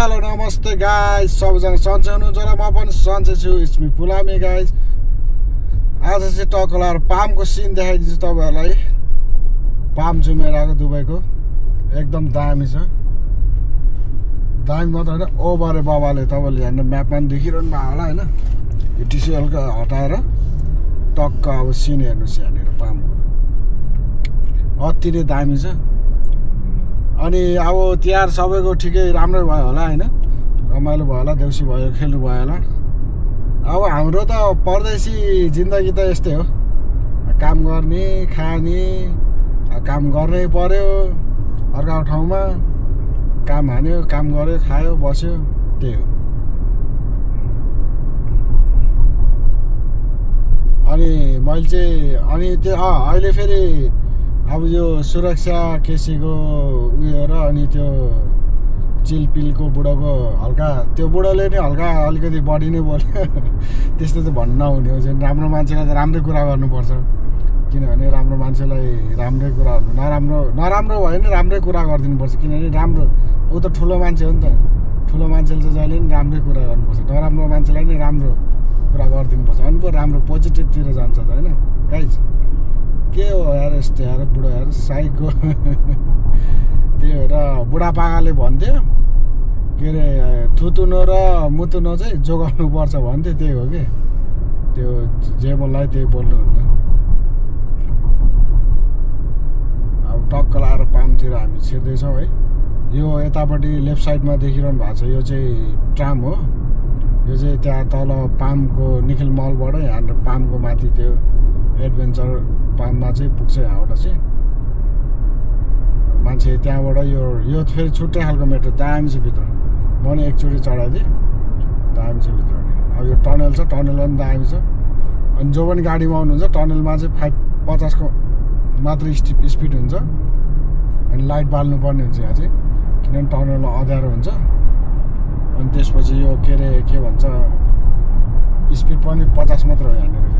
Hello नमस्ते guys, सबैजना सन्चै हुनुहुन्छ होला। म पनि सन्चै छु। It's me Pulami guys. आज चाहिँ टक्क लाएर पामको सिन देखाइदिन्छु तपाईँहरूलाई। पाम छु मेरो आएको दुबईको, एकदम दामी छ। दामी मात्र होइन, ओभरे बाबाले तपाईँले हेर्नु म्यापमा पनि देखिरहनु भएको होला होइन। यो टिसी हल्का हटाएर टक्क अब सिन हेर्नुहोस् यहाँनिर पामको, अति नै दामी छ। अनि अब तिहार सबैको ठिकै राम्रै भयो होला होइन, रमाइलो भयो होला, देउसी भयो, खेल्नु भयो होला। अब हाम्रो त परदेशी जिन्दगी त यस्तै हो, काम गर्ने खाने, काम गर्नै पर्यो, अर्काको ठाउँमा काम हान्यो, काम गर्यो, खायो, बस्यो, त्यही हो। अनि मैले चाहिँ अनि त्यो अहिले फेरि अब यो सुरक्षा केसीको उयो र अनि त्यो चिलपिलको बुढोको हल्का, त्यो बुढोले नै हल्का अलिकति बढी नै बोल्यो। त्यस्तो त भन्नु नहुने हो। जुन राम्रो मान्छेलाई त राम्रै कुरा गर्नुपर्छ, किनभने राम्रो मान्छेलाई राम्रै कुरा, नराम्रो भयो भने राम्रै कुरा गरिदिनुपर्छ। किनभने राम्रो ऊ त ठुलो मान्छे हो नि त, ठुलो मान्छेले चाहिँ जहिले पनि राम्रै कुरा गर्नुपर्छ, नराम्रो मान्छेलाई नै राम्रो कुरा गरिदिनुपर्छ। अनि पो राम्रो पोजिटिभतिर जान्छ त होइन गाइज। के हो यार यस्तो यार बुढो यार साइको। त्यही भएर बुढापाकाले भन्थ्यो के अरे थुतुनो र मुतुनो चाहिँ जोगाउनु पर्छ भन्थ्यो, त्यही हो कि। त्यो जे बोल्यो त्यही बोल्नुहुन्न। अब टक्क लाएर पामतिर हामी छिर्दैछौँ है। यो यतापट्टि लेफ्ट साइडमा देखिरहनु भएको छ, यो चाहिँ ट्राम हो। यो चाहिँ त्यहाँ तल पामको निखिल मलबाट यहाँनिर पामको माथि त्यो एडभेन्चर पाममा चाहिँ पुग्छ। यहाँबाट चाहिँ मान्छे त्यहाँबाट यो फेरि छुट्टै खालको मेट्रो, दामी छ भित्र। म नि एकचोटि चढाएको थिएँ, दामी छ भित्र। अब यो टनल छ, टनल पनि दामी छ। अनि जो पनि गाडीमा आउनुहुन्छ टनलमा चाहिँ 50को मात्र स्पिड हुन्छ। अनि लाइट बाल्नुपर्ने हुन्छ यहाँ चाहिँ, किनभने टनलमा अँध्यारो हुन्छ। अनि त्यसपछि यो के अरे के भन्छ, स्पिड पनि 50 मात्र हो यहाँनिर फेरि।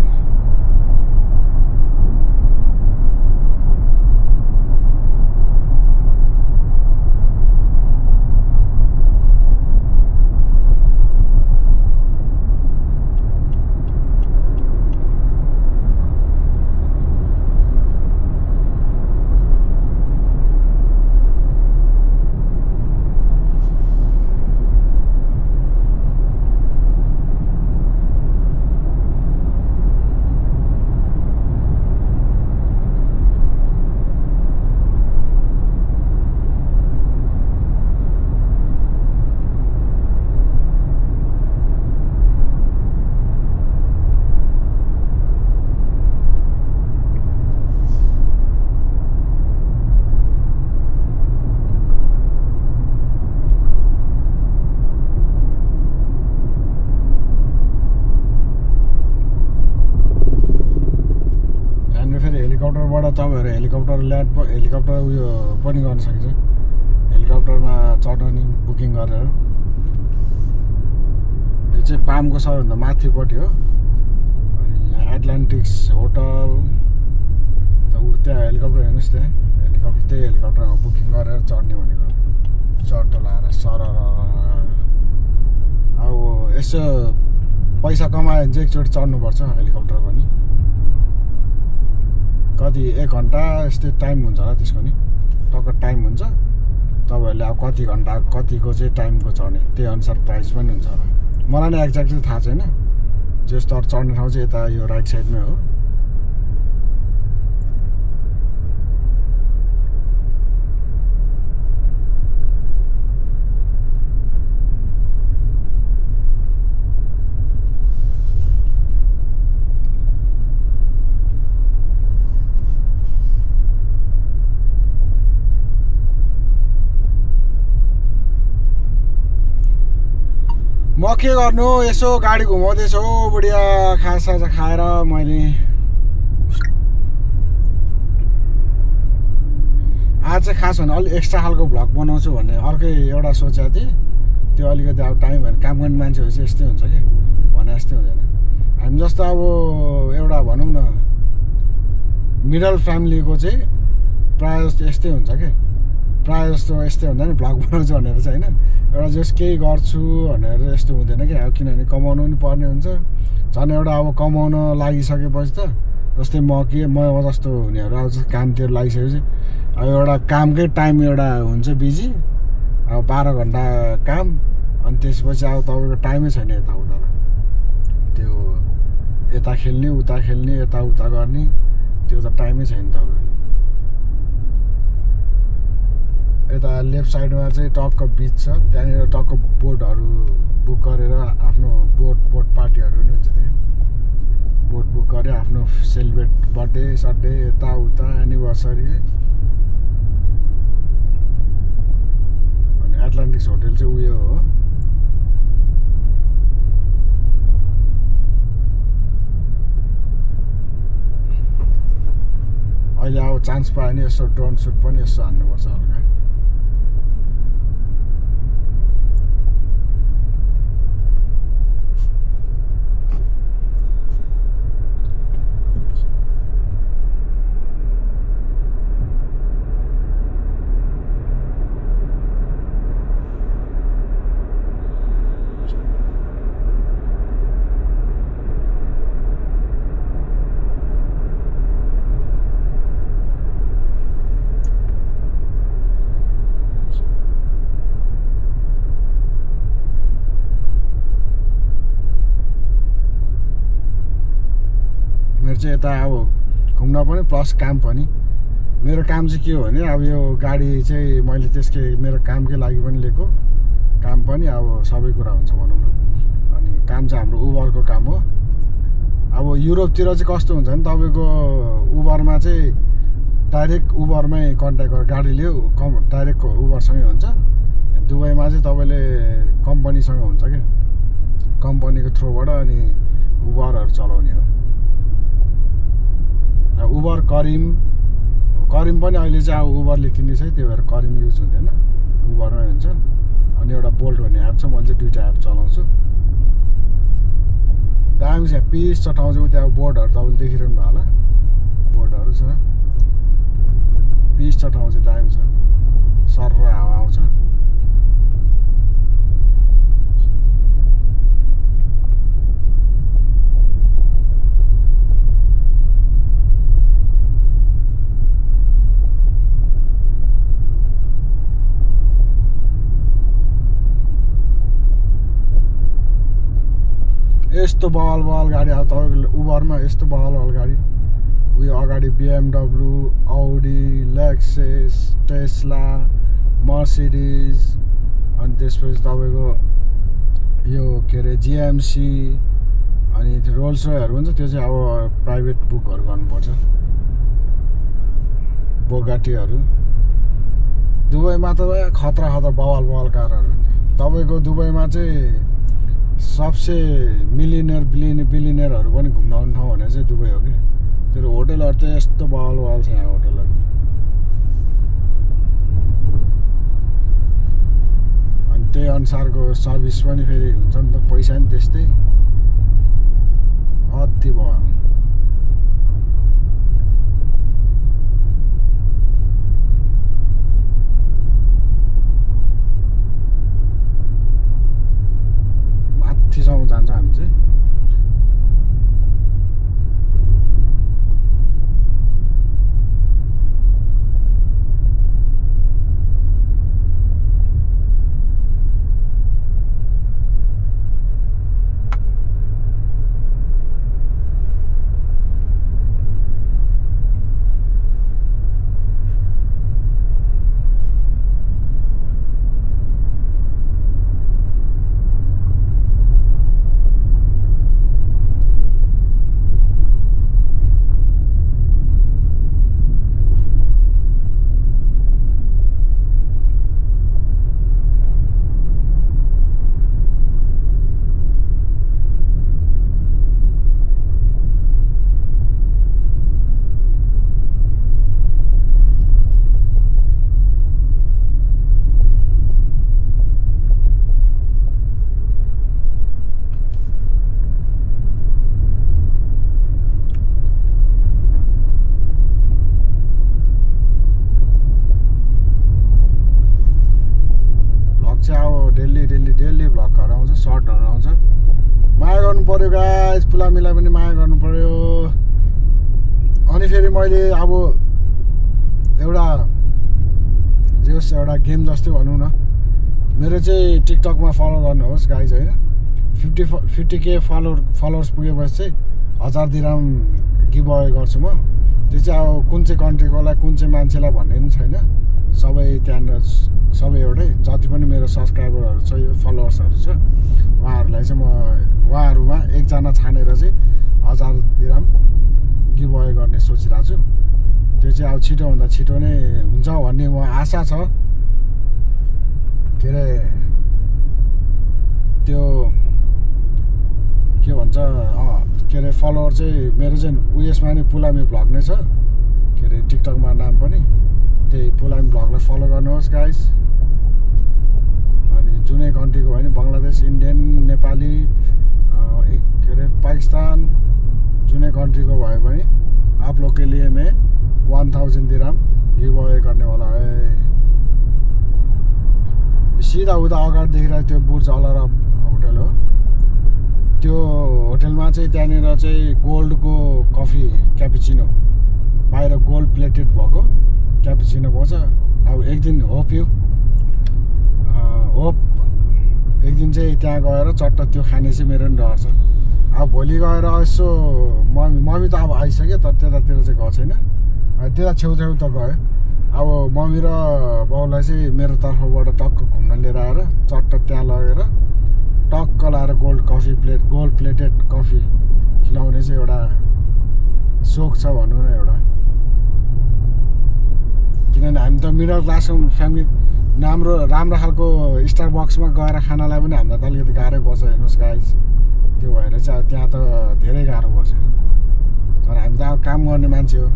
हेलिकप्टरबाट तपाईँहरू हेलिकप्टर उयो पनि गर्न सकिन्छ। हेलिकप्टरमा चढ्ने बुकिङ गरेर। यो चाहिँ पामको सबैभन्दा माथिपट्टि हो। अनि यहाँ एटलान्टिक्स होटल त त्यहाँ हेलिकप्टर हेर्नुहोस्, त्यहाँ हेलिकप्टर, त्यही हेलिकप्टरमा बुकिङ गरेर चढ्ने भनेको। चट्टो लाएर सरर अब यसो पैसा कमायो भने चाहिँ एकचोटि चढ्नुपर्छ हेलिकप्टर पनि। कति 1 घन्टा यस्तै टाइम हुन्छ होला त्यसको नि, टक्क टाइम हुन्छ। तपाईँहरूले अब कति घन्टा कतिको चाहिँ टाइमको चढ्ने त्यही अनुसार प्राइस पनि हुन्छ होला। मलाई नै एक्ज्याक्टली थाहा छैन। जस्तो चढ्ने ठाउँ चाहिँ यता यो राइट साइडमै हो। म के गर्नु, यसो गाडी घुमाउँदैछु बुढिया, खाजा खाएर मैले आज चाहिँ खास भने अलिक एक्स्ट्रा खालको भ्लग बनाउँछु भन्ने अर्कै एउटा सोचेको थिएँ। त्यो अलिकति अब टाइम भने काम गर्ने मान्छे भएपछि यस्तै हुन्छ कि, भने जस्तै हुँदैन। हामी जस्तो अब एउटा भनौँ न मिडल फ्यामिलीको चाहिँ प्रायः जस्तो यस्तै हुन्छ कि। प्रायः जस्तो यस्तै हुँदैन भ्लग बनाउँछु भनेर चाहिँ होइन एउटा जस केही गर्छु भनेर यस्तो हुँदैन कि अब किनभने कमाउनु पनि पर्ने हुन्छ झन् एउटा अब कमाउन लागिसकेपछि त जस्तै म जस्तो हुनेहरू अब कामतिर लागिसकेपछि अब एउटा कामकै टाइम एउटा हुन्छ बिजी अब 12 घन्टा काम अनि त्यसपछि अब तपाईँको टाइमै छैन यताउता त्यो यता खेल्ने उता खेल्ने यताउता गर्ने त्यो त टाइमै छैन तपाईँको यता लेफ्ट साइडमा चाहिँ टक्क बिच छ त्यहाँनिर टक्क बोटहरू बुक गरेर आफ्नो बोट पार्टीहरू पनि हुन्छ त्यहाँ बोट बुक गरे आफ्नो सेलिब्रेट बर्थडे सड्डे यताउता एनिभर्सरी अनि एटलान्टिक्स होटल चाहिँ उयो हो अहिले अब चान्स पायो भने यसो ड्रोन सुट पनि यसो हान्नुपर्छ हल्का मेरो चाहिँ यता अब घुम्न पनि प्लस काम पनि मेरो काम चाहिँ के हो भने अब यो गाडी चाहिँ मैले त्यसकै मेरो कामकै लागि पनि लिएको काम पनि अब सबै कुरा हुन्छ भनौँ न अनि काम चाहिँ हाम्रो उबरको काम हो अब युरोपतिर चाहिँ कस्तो हुन्छ भने तपाईँको उबरमा चाहिँ डाइरेक्ट उबरमै कन्ट्याक्ट गरेर गाडी लियो डाइरेक्ट उबरसँगै हुन्छ दुबईमा चाहिँ तपाईँले कम्पनीसँग हुन्छ क्या कम्पनीको थ्रुबाट अनि उबरहरू चलाउने हो उबर करिम पनि अहिले चाहिँ अब उबरले किन्दैछ त्यही भएर करिम युज हुँदैन उबरमै हुन्छ अनि एउटा बोल्ट भन्ने एप छ मैले चाहिँ दुईवटा एप चलाउँछु दामी छ पिस छ ठाउँ चाहिँ त्यहाँ बोर्डहरू तपाईँले देखिरहनु भयो होला बोर्डहरू छ पिस छ ठाउँ चाहिँ दामी छ सर र हावा आउँछ यस्तो बवाल गाडी अब तपाईँको उबरमा यस्तो बवाल गाडी उयो अगाडि BMW Audi Lexus Tesla Mercedes अनि त्यसपछि तपाईँको यो के अरे GMC अनि त्यो रोल्स रोयहरू हुन्छ त्यो चाहिँ अब प्राइभेट बुकहरू गर्नुपर्छ बोगाटीहरू दुबईमा त खतरा बवाल कारहरू तपाईँको दुबईमा चाहिँ सबसे बिलिनियरहरू पनि घुम्न आउने ठाउँ भने चाहिँ दुबई हो कि त्यो होटलहरू त यस्तो बवाल छ यहाँ होटलहरू अनि त्यही अनुसारको सर्भिस पनि फेरि हुन्छ नि त पैसा नि त्यस्तै अति बवाल माथिसम्म जान्छ हामी चाहिँ सर्टहरू आउँछ। माया गर्नु पर्यो गाइस, पुलामीलाई पनि माया गर्नु पर्यो। अनि फेरि मैले अब एउटा जेस एउटा गेम जस्तै भनौँ न, मेरो चाहिँ टिकटकमा फलो गर्नुहोस् गाइज होइन। 50K फलोवर्स पुगेपछि चाहिँ 1000 दिरहम गिभ अवे गर्छु म। त्यो चाहिँ अब कुन चाहिँ कन्ट्रीकोलाई कुन चाहिँ मान्छेलाई भन्ने पनि छैन, सबै त्यहाँनिर सबै एउटै। जति पनि मेरो सब्सक्राइबरहरू छ, यो फलोवर्सहरू छ, उहाँहरूलाई चाहिँ म उहाँहरूमा एकजना छानेर चाहिँ 1000 दिरहम गिभ अवे गर्ने सोचिरहेको छु। त्यो चाहिँ अब छिटोभन्दा छिटो नै हुन्छ भन्ने म आशा छ। के अरे त्यो के भन्छ के अरे फलोवर चाहिँ मेरो चाहिँ उयसमा नि पुलामी भ्लग नै छ, के अरे टिकटकमा नाम पनि त्यही पुलामी भ्लगलाई फलो गर्नुहोस् गाइस। अनि जुनै कन्ट्रीको भयो नि, बङ्गलादेश, इन्डियन, नेपाली, के अरे पाकिस्तान, जुनै कन्ट्रीको भयो भने आप लोग के लिए मैं 1000 दिरहम गिभ अवे गर्ने वाला है। सिधा उता अगाडि देखिरहेको त्यो बुर्ज अलारा होटल हो। त्यो होटलमा चाहिँ त्यहाँनिर चाहिँ गोल्डको कफी क्यापुचिनो, बाहिर गोल्ड प्लेटेड भएको क्यापुचिनो पाउँछ। अब एक दिन होप एक दिन चाहिँ त्यहाँ गएर चट्ट त्यो खाने चाहिँ मेरो पनि डर छ। अब भोलि गएर यसो मम्मी त अब आइसक्यो, तर त्यतातिर चाहिँ गएको छैन। त्यता छेउछेउ त गयो। अब मम्मी र बाउलाई चाहिँ मेरो तर्फबाट टक्क घुम्न लिएर आएर चट्ट त्यहाँ लगेर टक्क लाएर गोल्ड प्लेटेड कफी खिलाउने चाहिँ एउटा सोख छ भनौँ न एउटा। किनभने हामी त मिडल क्लासको फ्यामिली, राम्रो खालको स्टारबक्समा गएर खानालाई पनि हामीलाई त अलिकति गाह्रै पर्छ हेर्नुहोस् गाइस। त्यो भएर चाहिँ अब त्यहाँ त धेरै गाह्रो पर्छ। तर हामी त अब काम गर्ने मान्छे हो,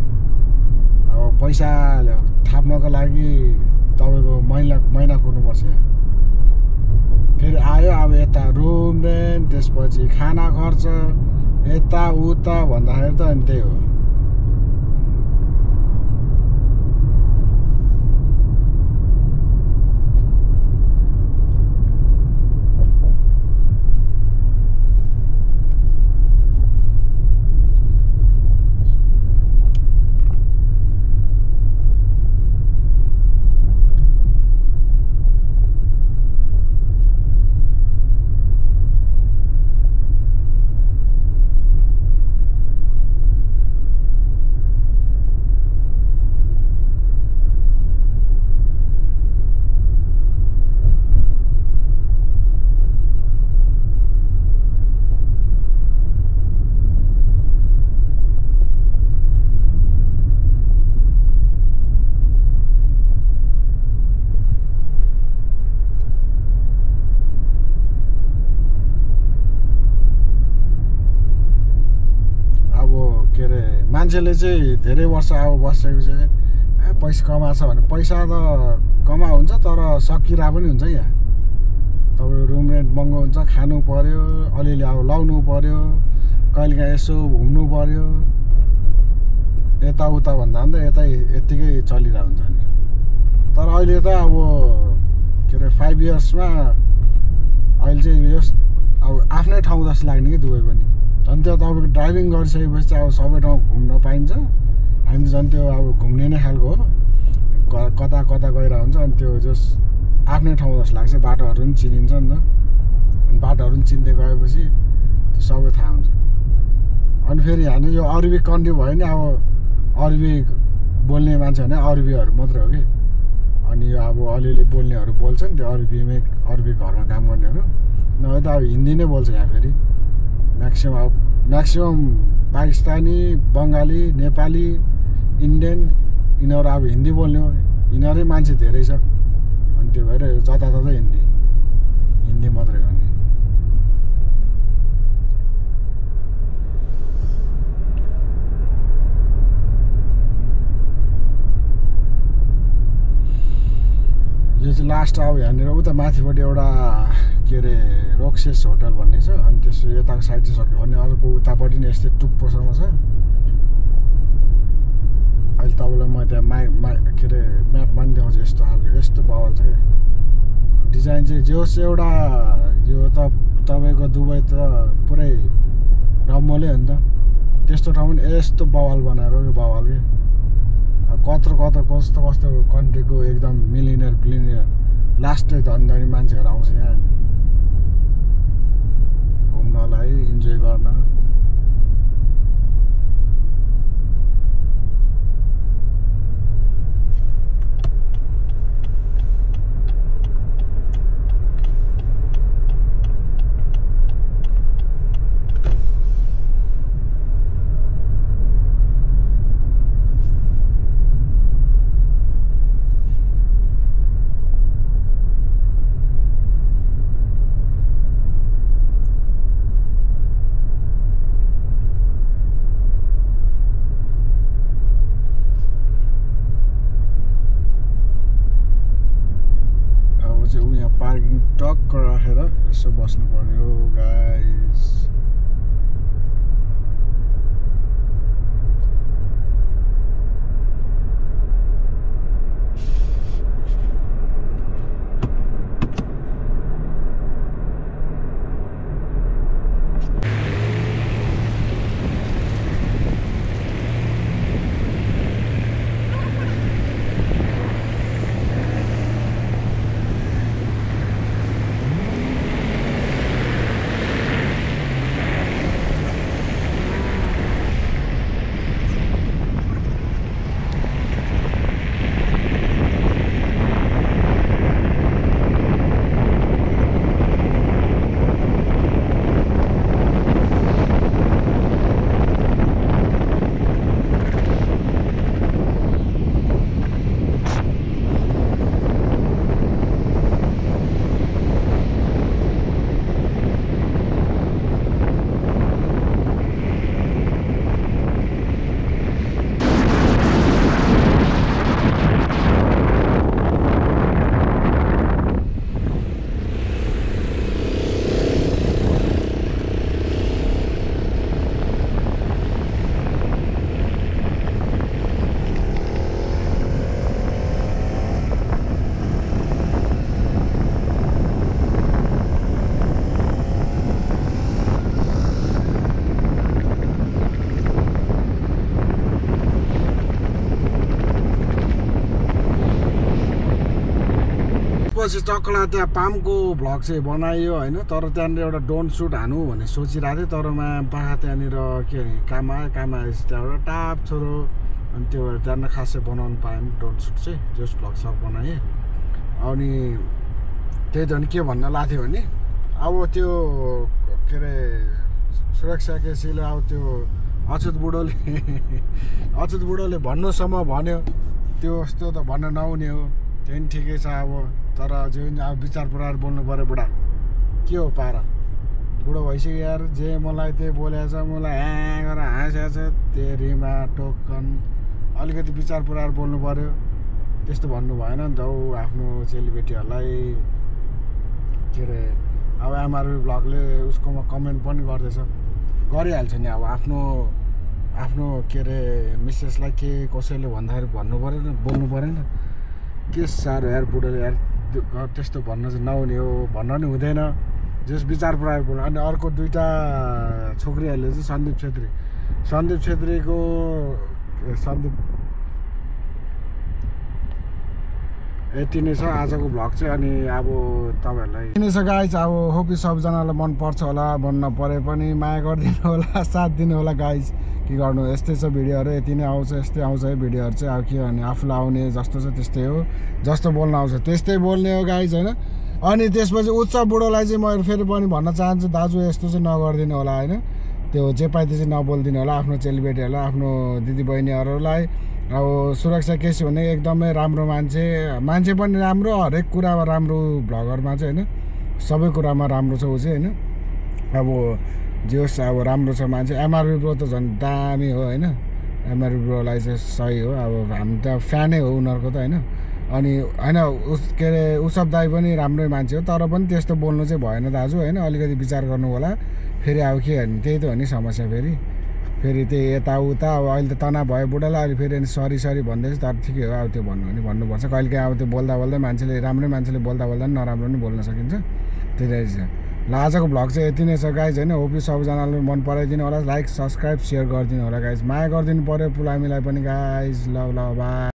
अब पैसा थाप्नको लागि तपाईँको महिना कुर्नुपर्छ। फेरि आयो अब यता रुम रेन्ट, त्यसपछि खाना खर्च, यता उता भन्दाखेरि त अनि त्यही हो। मान्छेले चाहिँ धेरै वर्ष अब बसेको चाहिँ पैसा कमाएको छ भने पैसा त कमा हुन्छ, तर सकिरा पनि हुन्छ। यहाँ तपाईँ रुम रेन्ट महँगो हुन्छ, खानु पर्यो, अलिअलि अब लाउनु पर्यो, कहिलेकाहीँ यसो घुम्नु पर्यो, यताउता भन्दा पनि त यत्तिकै चलिरहेको हुन्छ नि। तर अहिले त अब के अरे 5 इयर्समा अहिले चाहिँ यो अब आफ्नै ठाउँ जस्तो लाग्ने कि दुबई पनि। झन् त्यो तपाईँको ड्राइभिङ गरिसकेपछि चाहिँ अब सबै ठाउँ घुम्न पाइन्छ। हामी त झन् त्यो अब घुम्ने नै खालको हो, कता गइरहेको हुन्छ। अनि त्यो जस आफ्नै ठाउँ जस्तो लाग्छ, बाटोहरू पनि चिनिन्छ नि त। अनि बाटोहरू पनि चिन्दै गएपछि त्यो सबै थाहा हुन्छ। अनि फेरि हामी यो अरबी कन्ट्री भयो नि, अब अरबी बोल्ने मान्छे भने अरबीहरू मात्रै हो कि। अनि यो अब अलिअलि बोल्नेहरू बोल्छन्, त्यो अरबी घरमा काम गर्नेहरू, नभए त अब हिन्दी नै बोल्छ यहाँ। फेरि म्याक्सिमम पाकिस्तानी, बङ्गाली, नेपाली, इन्डियन, यिनीहरू अब हिन्दी बोल्ने हो। यिनीहरू मान्छे धेरै छ, अनि त्यो भएर जताततै हिन्दी मात्रै गर्ने। यो चाहिँ लास्ट अब यहाँनिर उता माथिपट्टि एउटा के अरे रोक्सेस होटल भन्ने छ। अनि त्यसो यताको साइड चाहिँ सक्यो भने अर्को उतापट्टि नै यस्तै टुप्पोसँग छ। अहिले तपाईँलाई म त्यहाँ के अरे म्यापमा पनि देखाउँछु। यस्तो खालको यस्तो बवाल छ कि डिजाइन चाहिँ जे होस्, एउटा यो त दुबई त पुरै रमले हो नि त त्यस्तो ठाउँ पनि यस्तो बवाल बनाएको कि बवाल के कत्रो कस्तो कस्तो कन्ट्रीको एकदम मिलिनियर बिलिनियर लास्टै धनी मान्छेहरू आउँछ यहाँ घुम्नलाई इन्जोय गर्न पार्किङ टक्क राखेर यसो बस्नु पर्यो गाइस पछि टक्कला त्यहाँ पामको भ्लग चाहिँ बनाइयो होइन तर त्यहाँनिर एउटा डोन्ट सुट हानु भन्ने सोचिरहेको थिएँ तर पाखा त्यहाँनिर के अरे काम आएपछि त्यहाँबाट टाप छोरो अनि त्यो भएर त्यहाँनिर खासै बनाउनु पाएन डोन्ट सुट चाहिँ जस्ट भ्लग सक बनाएँ अनि त्यही त अनि के भन्न लाग्थ्यो भने अब त्यो के अरे सुरक्षा केसीले अब त्यो अछुत बुढोले भन्नुसम्म भन्यो त्यो जस्तो त भन्न नहुने हो त्यही ठिकै छ अब तर जुन अब विचार पुऱ्याएर बोल्नु पऱ्यो बुढा के हो पारा बुढो भइसक्यो यार जे मलाई त्यही बोलेछ मलाई ह्याँ गरेर हाँसेछ तेरीमा टोकन अलिकति विचार पुऱ्याएर बोल्नु पऱ्यो त्यस्तो भन्नु भएन नि त हौ आफ्नो चेलीबेटीहरूलाई के अरे अब एमआरबी ब्लगले उसकोमा कमेन्ट पनि गर्दैछ गरिहाल्छ नि अब आफ्नो के अरे मिसेसलाई के कसैले भन्दाखेरि भन्नु पऱ्यो नि बोल्नु परेन के साह्रो यार बुढोले यार त्यस्तो भन्न चाहिँ नहुने हो भन्न नि हुँदैन जस विचार पुऱ्याएर बोल्नु अनि अर्को दुईवटा छोकरीहरूले चाहिँ सन्दीप छेत्रीको यति नै छ आजको भ्लग चाहिँ अनि अब तपाईँहरूलाई यति नै छ गाइज अब होप सबजनालाई मन पर्छ होला मन नपरे पनि माया गरिदिनु होला साथ दिनु होला गाइज के गर्नु यस्तै छ भिडियोहरू यति नै आउँछ यस्तै आउँछ है भिडियोहरू चाहिँ अब के भने आफूलाई आउने जस्तो छ त्यस्तै हो जस्तो बोल्न आउँछ त्यस्तै बोल्ने हो गाइज होइन अनि त्यसपछि उत्सव बुढोलाई चाहिँ म फेरि पनि भन्न चाहन्छु दाजु यस्तो चाहिँ नगरिदिनु होला होइन त्यो जे पाइदियो चाहिँ नबोलिदिनु होला आफ्नो चेलीबेटीहरूलाई आफ्नो दिदीबहिनीहरूलाई अब सुरक्षा केसी भने एकदमै राम्रो मान्छे पनि राम्रो हरेक कुरामा राम्रो भ्लगरमा चाहिँ होइन सबै कुरामा राम्रो छ ऊ चाहिँ होइन अब जे होस् अब राम्रो छ मान्छे एमआरबी ब्रो त झन् दामी हो होइन एमआरबी ब्रोलाई चाहिँ सही हो अब हामी त फ्यानै हो उनीहरूको त होइन अनि होइन के अरे उसब दाई पनि राम्रै मान्छे हो तर पनि त्यस्तो बोल्नु चाहिँ भएन दाजु होइन अलिकति विचार गर्नु होला फेरि अब के भने त्यही त हो नि समस्या फेरि त्यही यताउता अब अहिले त तनाव भयो बुढालाई अहिले फेरि सरी भन्दैछ तर ठिकै हो अब त्यो भन्नुपर्छ कहिलेकाहीँ अब त्यो बोल्दा मान्छेले राम्रै मान्छेले बोल्दा नराम्रो पनि बोल्न सकिन्छ त्यही रहेछ ल आजको भ्लग चाहिँ यति नै छ गाइज होइन। होप यु सबैजनाले मन पराइदिनु होला, लाइक सब्सक्राइब सेयर गरिदिनु होला गाइज, माया गरिदिनु पर्यो पुलामीलाई पनि गाइज। ल ल बाई।